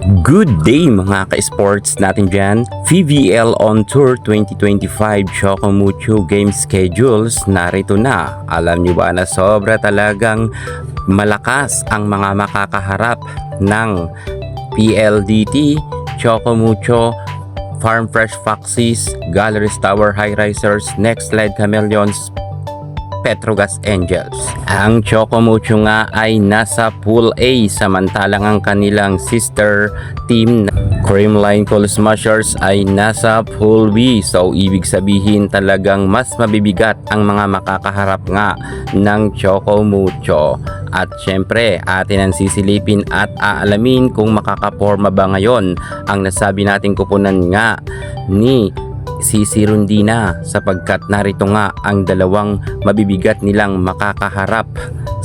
Good day mga ka-sports natin dyan. VVL On Tour 2025 Choco Mucho Game Schedules narito na. Alam nyo ba na sobra talagang malakas ang mga makakaharap ng PLDT, Choco Mucho, Farm Fresh Foxes, Galleries Tower High Risers, Next Led Chameleons, Petrogas Angels. Ang Choco Mucho nga ay nasa Pool A, samantalang ang kanilang sister team Creamline Coal Smashers ay nasa Pool B. So ibig sabihin talagang mas mabibigat ang mga makakaharap nga ng Choco Mucho. At syempre atin ang sisilipin at aalamin kung makakaporma ba ngayon ang nasabi nating kupunan nga ni Sisi Rondina, sapagkat narito nga ang dalawang mabibigat nilang makakaharap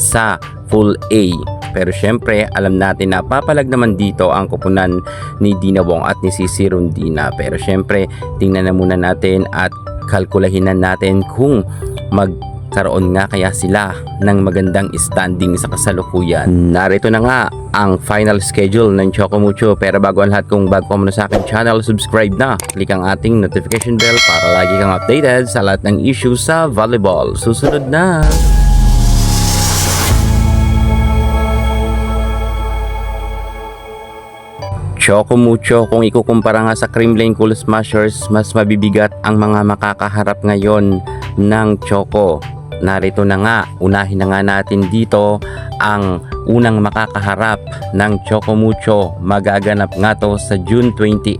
sa Pool A. Pero syempre alam natin na papalag naman dito ang kupunan ni Dina Wong at ni Sisi Rondina. Pero syempre tingnan na muna natin at kalkulahin na natin kung magkaroon nga kaya sila ng magandang standing sa kasalukuyan. Narito na nga ang final schedule ng Choco Mucho. Pero bago ang lahat, kung bago ka muna sa akin channel, subscribe na. Click ang ating notification bell para lagi kang updated sa lahat ng issues sa volleyball. Susunod na! Choco Mucho, kung ikukumpara nga sa Creamline Coal Smashers, mas mabibigat ang mga makakaharap ngayon ng Choco. Narito na nga, unahin na nga natin dito ang unang makakaharap ng Choco Mucho. Magaganap nga to sa June 28,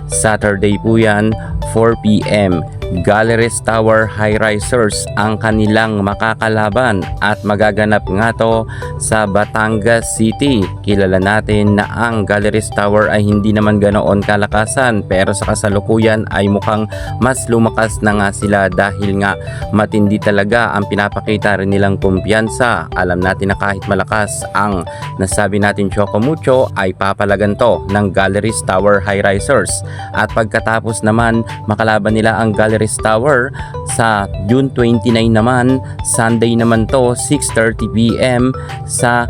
Saturday po yan, 4 PM. Galleries Tower High Risers ang kanilang makakalaban at magaganap nga to sa Batangas City. Kilala natin na ang Galleries Tower ay hindi naman ganoon kalakasan, pero sa kasalukuyan ay mukhang mas lumakas na nga sila dahil nga matindi talaga ang pinapakita rin nilang kumpiyansa. Alam natin na kahit malakas ang nasabi natin Choco Mucho ay papalagan to ng Galleries Tower High Risers. At pagkatapos naman makalaban nila ang Galleries Tower sa June 29 naman, Sunday naman to, 6:30 PM sa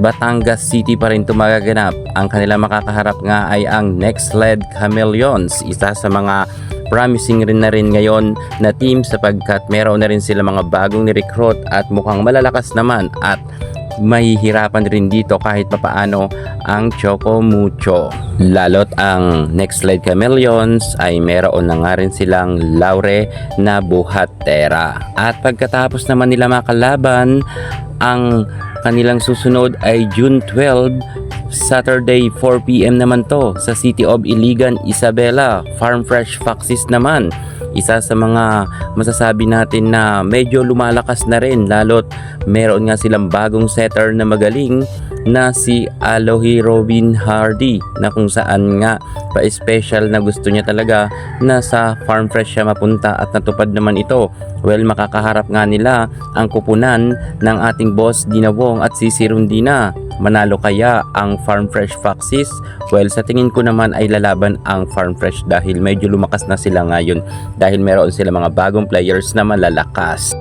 Batangas City pa rin ito magaganap. Ang kanilang makakaharap nga ay ang Next Led Chameleons, isa sa mga promising rin na rin ngayon na team sapagkat meron na rin sila mga bagong ni-recruit at mukhang malalakas naman at mahihirapan rin dito kahit papaano ang Choco Mucho. Lalot ang Next Led Chameleons ay meron na nga rin silang Laure na buhatera. At pagkatapos naman nila makalaban, ang kanilang susunod ay June 12, Saturday 4 PM naman to sa City of Iligan, Isabela. Farm Fresh Foxes naman, isa sa mga masasabi natin na medyo lumalakas na rin, lalot meron nga silang bagong setter na magaling na si Alohi Robin Hardy, na kung saan nga pa-special na gusto niya talaga na sa Farm Fresh siya mapunta at natupad naman ito. Well, makakaharap nga nila ang kupunan ng ating boss Dina Wong at Sisi Rondina. Manalo kaya ang Farm Fresh Foxes? Well, sa tingin ko naman ay lalaban ang Farm Fresh dahil medyo lumakas na sila ngayon dahil meron sila mga bagong players na malalakas.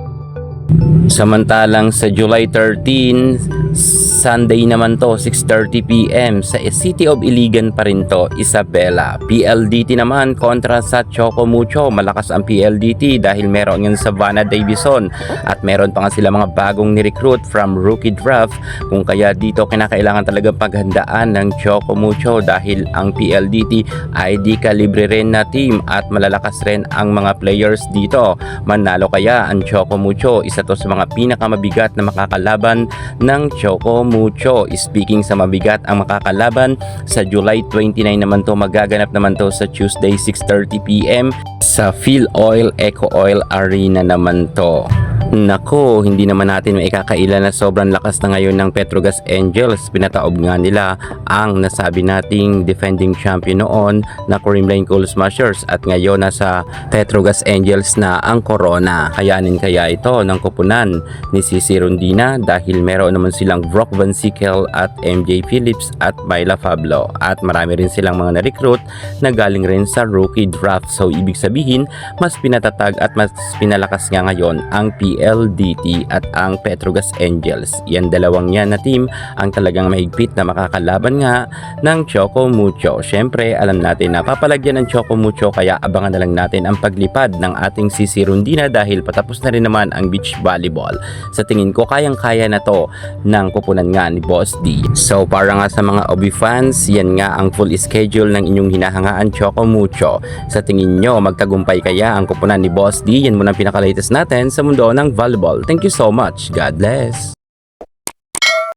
Samantalang sa July 13, Sunday naman to, 6:30 PM sa City of Iligan pa rin to, Isabela. PLDT naman kontra sa Choco Mucho. Malakas ang PLDT dahil meron yung Savannah Davison at meron pa nga sila mga bagong ni-recruit from rookie draft, kung kaya dito kinakailangan talagang paghandaan ng Choco Mucho dahil ang PLDT ay di kalibre rin na team at malalakas rin ang mga players dito. Manalo kaya ang Choco Mucho? Isa to sa mga pinakamabigat na makakalaban ng Choco Mucho. Speaking sa mabigat ang makakalaban, sa July 29 naman to, magaganap naman to sa Tuesday 6:30 PM sa Phil Oil Eco Oil Arena naman to. Nako, hindi naman natin maikakaila na sobrang lakas na ngayon ng Petrogas Angels. Pinataob nga nila ang nasabi nating defending champion noon na Creamline Coal Smashers at ngayon nasa Petrogas Angels na ang corona. Kayanin kaya ito ng kupunan ni Sisi Rondina dahil meron naman silang Brock Van Sickle at MJ Phillips at Myla Fablo at marami rin silang mga na-recruit na galing rin sa rookie draft. So ibig sabihin mas pinatatag at mas pinalakas nga ngayon ang PLDT. PLDT at ang Petrogas Angels. Yan dalawang yan na team ang talagang mahigpit na makakalaban nga ng Choco Mucho. Syempre, alam natin na papalagyan ng Choco Mucho kaya abangan na lang natin ang paglipad ng ating Sisi Rondina dahil patapos na rin naman ang beach volleyball. Sa tingin ko, kayang-kaya na to ng kupunan nga ni Boss D. So, para nga sa mga Obi fans, yan nga ang full schedule ng inyong hinahangaan Choco Mucho. Sa tingin nyo, magtagumpay kaya ang kupunan ni Boss D? Yan muna ang pinaka-latest natin sa mundo ng volleyball. Thank you so much. God bless.